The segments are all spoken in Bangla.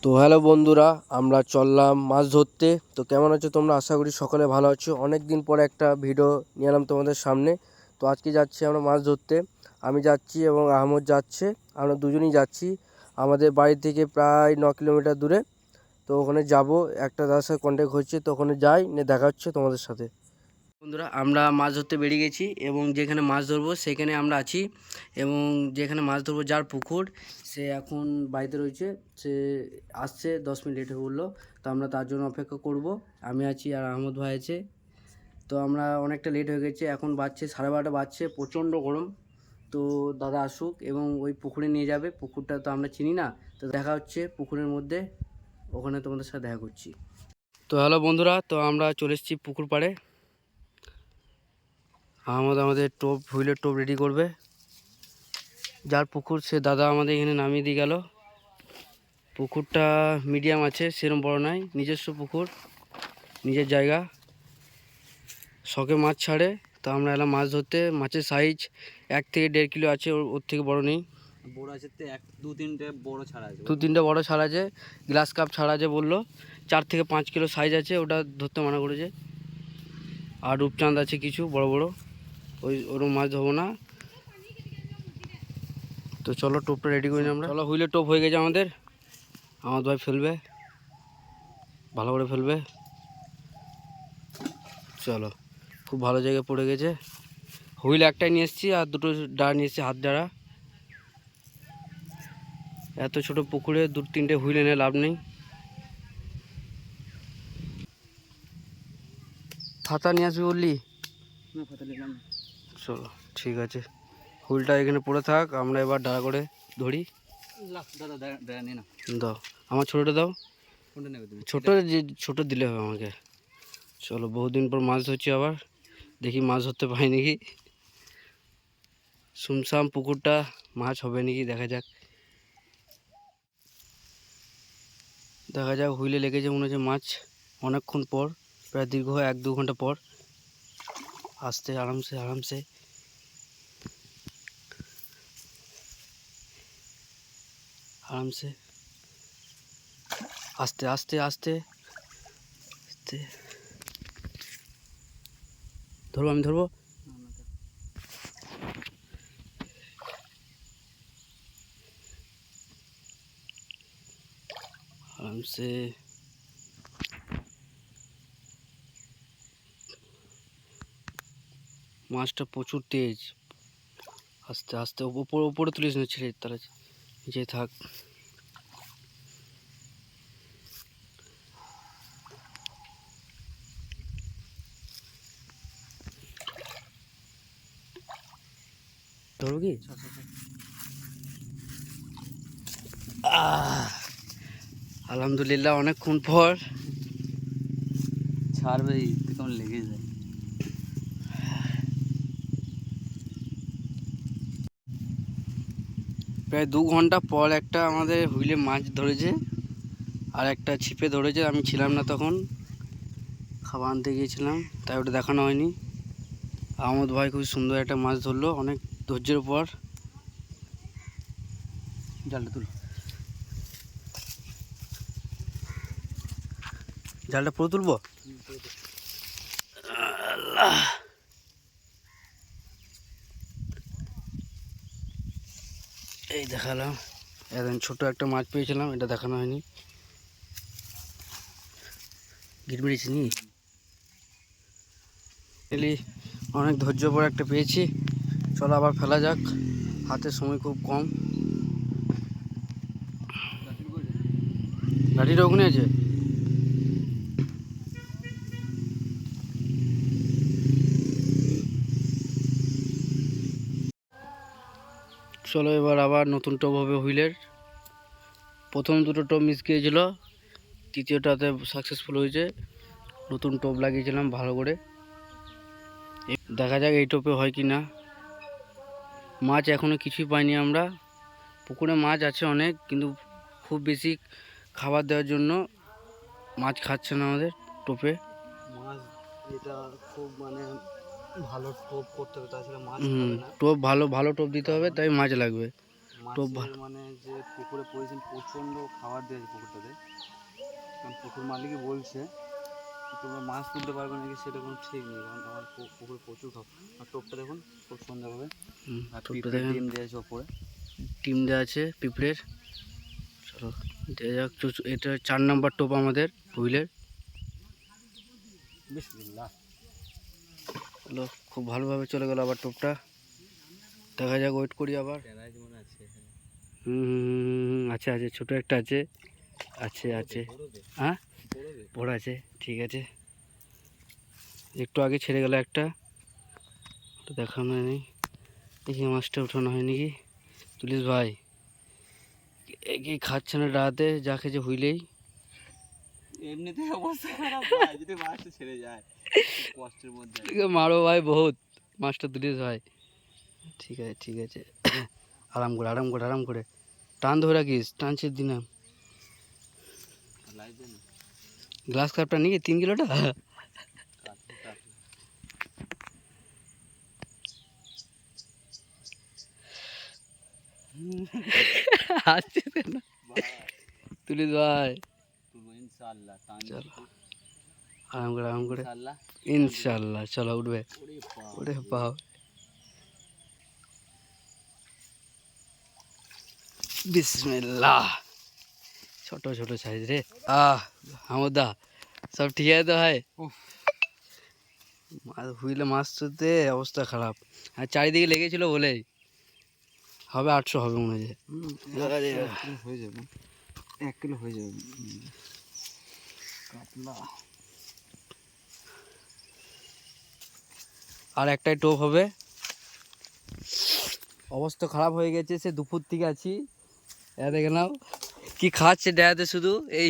তো হ্যালো বন্ধুরা, আমরা চললাম মাছ ধরতে। তো কেমন আছো তোমরা? আশা করি সকলে ভালো আছো। অনেক দিন পরে একটা ভিডিও নিয়ে এলাম তোমাদের সামনে। তো আজকে যাচ্ছি আমরা মাছ ধরতে। আমি যাচ্ছি এবং আহমদ যাচ্ছে। আমরা দুজনেই যাচ্ছি। আমাদের বাড়ি থেকে প্রায় 9 কিলোমিটার দূরে। তো ওখানে যাব, একটা দাদার সাথে কন্ট্যাক্ট হচ্ছে, তো ওখানে যাই, নিয়ে দেখা হচ্ছে তোমাদের সাথে। বন্ধুরা, আমরা মাছ ধরতে বেরিয়ে গেছি এবং যেখানে মাছ ধরবো সেখানে আমরা আছি। এবং যেখানে মাছ ধরবো যার পুকুর, সে এখন বাড়িতে রয়েছে। সে আসছে, 10 মিনিট লেট হয়ে বললো। তো আমরা তার জন্য অপেক্ষা করব। আমি আছি আর আহমদ ভাই আছে। তো আমরা অনেকটা লেট হয়ে গেছে, এখন বাজছে 12:30 বাজছে, প্রচণ্ড গরম। তো দাদা আসুক এবং ওই পুকুরে নিয়ে যাবে। পুকুরটা তো আমরা চিনি না। তো দেখা হচ্ছে পুকুরের মধ্যে, ওখানে তোমাদের সাথে দেখা করছি। তো হ্যালো বন্ধুরা, তো আমরা চলে এসেছি পুকুর পাড়ে। আমাদের হুইলের টোপ রেডি করবে। যার পুকুর সে দাদা আমাদের এখানে নামিয়ে দিয়ে গেল। পুকুরটা মিডিয়াম আছে, সেরকম বড় নয়, নিজস্ব পুকুর, নিজের জায়গা, শখে মাছ ছাড়ে। তো আমরা এলাম মাছ ধরতে। মাছের সাইজ 1 থেকে 1.5 কিলো আছে, ওর থেকে বড় নেই। বড় আছে তো দু তিনটে বড় ছাড়া আছে, 2-3টে বড় ছাড়া আছে, গ্লাস কাপ ছাড়া আছে বললো। 4 থেকে 5 কিলো সাইজ আছে, ওটা ধরতে মানা করেছে। আর রূপচাঁদ আছে কিছু বড় বড়, ওরকম মাছ ধরবো না। তো চলো টোপটা রেডি করি আমরা। চলো, হুইলের টোপ হয়ে গেছে আমাদের। আমার ভাই ফেলবে, ভালো করে ফেলবে। চলো, খুব ভালো জায়গায় পড়ে গেছে। হুইল একটাই নিয়ে এসেছি আর দুটো ডাড়া নিয়ে এসেছি, হাত ডাড়া। এত ছোট পুকুরে 2-3টে হুইল এনে লাভ নেই। ফাতা নিয়ে আসবি বললি? চলো ঠিক আছে, হুইলটা এখানে পড়ে থাক, আমরা এবার ডাড়া করে ধরি। দাও, আমার ছোটোটা দাও। ছোট দিলে হবে আমাকে। চলো, বহুদিন পর মাছ ধরছি আবার, দেখি মাছ ধরতে পাই নাকি। সুমসাম পুকুরটা, মাছ হবে নাকি দেখা যাক। হুইলে লেগেছে মনে হচ্ছে মাছ অনেকক্ষণ পর, প্রায় দীর্ঘ 1-2 ঘন্টা পর। আস্তে, আরামসে আরামসে, আরামসে, আস্তে আস্তে আস্তে আস্তে। ধরবো, আমি ধরবো। আরামসে, মাছটা প্রচুর তেজ। আস্তে আস্তে, উপরে তুলিস না, ছেড়ে তাহলে যে থাক। ধরবো কি? আলহামদুলিল্লাহ, অনেকক্ষণ পর। ছাড়বে কেমন লেগে যায়। প্রায় 2 ঘন্টা পর একটা আমাদের হুইলে মাছ ধরেছে, আর একটা ছিপে ধরেছে। আমি ছিলাম না তখন, খাবার আনতে গিয়েছিলাম, তাই ওটা দেখানো হয়নি। আহমদ ভাই খুব সুন্দর একটা মাছ ধরলো, অনেক ধৈর্যের পর। জালটা তুল, জালটা পুরো তুলবো। এই দেখালাম, একদম ছোট একটা মাছ পেয়েছিলাম, এটা দেখানো হয়নি। গিট মেরেছি নি, অনেক ধৈর্য পর একটা পেয়েছি। চলো আবার ফেলা যাক, হাতে সময় খুব কম। লাঠিটা ওখানে আছে। চলো এবার আবার নতুন টোপ হবে হুইলের। প্রথম দুটো টোপ মিস গিয়েছিল, তৃতীয়টাতে সাকসেসফুল হয়েছে। নতুন টোপ লাগিয়েছিলাম ভালো করে, দেখা যাক এই টোপে হয় কি না। মাছ এখনও কিছুই পাইনি আমরা। পুকুরে মাছ আছে অনেক, কিন্তু খুব বেশি খাবার দেওয়ার জন্য মাছ খাচ্ছে না আমাদের টোপে। মাছ এটা খুব মানে ভালো টোপ করতে হবে, তাছাড়া মাছ হুম, হবে না। টোপ ভালো টোপ দিতে হবে, তাই মাছ লাগবে। টোপ মাছের মানে যে পুকুরে পড়েছেন প্রচণ্ড খাবার দিয়েছে পুকুরটাতে, কারণ পুকুর মালিকই বলছে যে তোমরা মাছ তুলতে পারবে নাকি সেটা কোনো ঠিক নেই, কারণ আমার পুকুরে প্রচুর খাবার। আর টোপটা দেখুন খুব সুন্দরভাবে, আর টোপটা পিঁপড়ে দেখেন, ডিম দিয়েছে ওপরে। ডিম দেওয়া আছে পিঁপড়ের। চলো দেওয়া যাক। এটা 4 নম্বর টোপ আমাদের হুইলের। বিসমিল্লাহ। চলো, খুব ভালোভাবে চলে গেল আবার টোপটা। দেখা যাক, ওয়েট করি আবার। মনে আছে আছে আছে, ছোটো একটা আছে, আছে আছে। হ্যাঁ, বড় আছে, ঠিক আছে। একটু আগে ছেড়ে গেল একটা, ওটা দেখানো নেই। দেখি মাছটা উঠানো হয় নাকি। তুলিস ভাই কি খাচ্ছে না রাতে, যা খেয়েছে হুইলেই। এমনিতেই অবস্থা খারাপ, যদি মাছটা ছেড়ে যায় কষ্টের মধ্যে। মারো ভাই বহুত, মাছটা তুলিস ভাই। ঠিক আছে ঠিক আছে, আরাম করে আরাম করে আরাম করে টান ধরে রাখিস, টানছিস দিনা। গ্লাস কাপটা নিয়ে 3 কিলোটা। আসছিস কেন তুলিস ভাই? ইনশাআল্লাহ চলো আরাম করে আরাম করে, ইনশাআল্লাহ ইনশাল্লাহ। চলো উঠবে, ওরে বাপ, বিসমিল্লাহ। ছোট ছোট সাইজ রে। হামদা, সব ঠিক আছে তো ভাই? মাছ হুইলে মাছ ধরতে অবস্থা খারাপ, আর চারিদিকে লেগেছিল বলেই। হবে 800 হবে মনে হয়। হয়ে যাবে, 1 কিলো হয়ে যাবে কাতলা। আর একটাই টোপ হবে। অবস্থা খারাপ হয়ে গেছে, সে দুপুর থেকে আছি। দেখে নাও কি খাচ্ছে ডেয়াতে, শুধু এই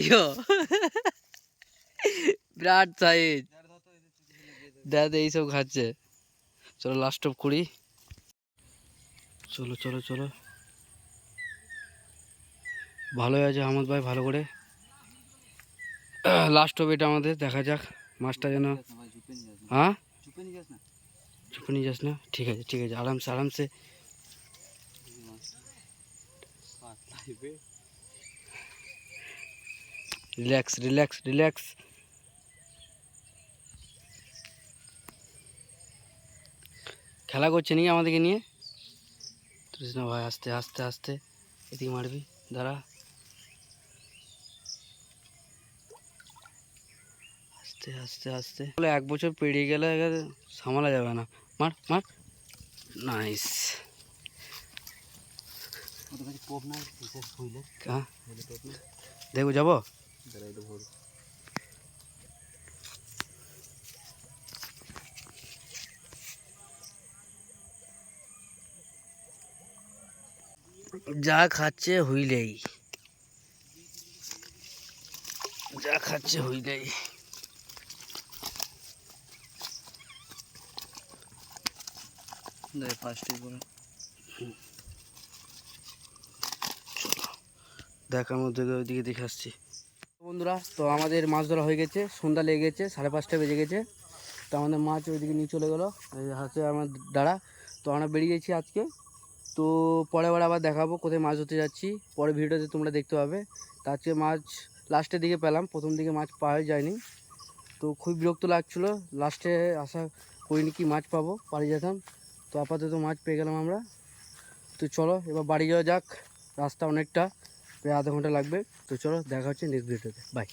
বিরাট সাইজ ডেয়াতে এইসব খাচ্ছে। চলো লাস্ট টোপ করি। চলো চলো চলো, ভালোই আছে আহমদ ভাই, ভালো করে। লাস্ট টোপ এটা আমাদের, দেখা যাক মাছটা যেন। হ্যাঁ, চুপে নিয়ে যাস না, ঠিক আছে ঠিক আছে, আরামসে আরামসে। Relax relax relax. খেলা করছে নাকি আমাদেরকে নিয়ে? তুলিস না ভাই, আস্তে আস্তে আস্তে, এদিকে মারবি, দাঁড়া। আস্তে আস্তে আস্তে, বলে 1 বছর পেরিয়ে গেলে সামলা যাবে না। মার মার, নাইস। হ্যাঁ দেখবো, যাবো। যা খাচ্ছে হুইলেই, যা খাচ্ছে হুইলেই। দেখার মধ্যে ওইদিকে দেখে আসছি। বন্ধুরা, তো আমাদের মাছ ধরা হয়ে গেছে, সন্ধ্যা লেগে গেছে, 5:30 বেজে গেছে। তো আমাদের মাছ ওইদিকে নিয়ে চলে গেলো, এই হাতে আমার দাঁড়া। তো আমরা বেরিয়ে গেছি আজকে। তো পরের বার আবার দেখাবো কোথায় মাছ ধরতে যাচ্ছি, পরে ভিডিওতে তোমরা দেখতে পাবে। তো আজকে মাছ লাস্টের দিকে পেলাম, প্রথম দিকে মাছ পাওয়া যায়নি। তো খুব বিরক্ত লাগছিলো, লাস্টে আশা করিনি কি মাছ পাবো, বাড়ি যেতাম। তো আপাতত মাছ পেয়ে গেলাম আমরা। তো চলো এবার বাড়ি যাওয়া যাক, রাস্তা অনেকটা, প্রায় আধা ঘন্টা লাগবে। তো চলো দেখা হচ্ছে নেক্সট ভিডিওতে, বাই।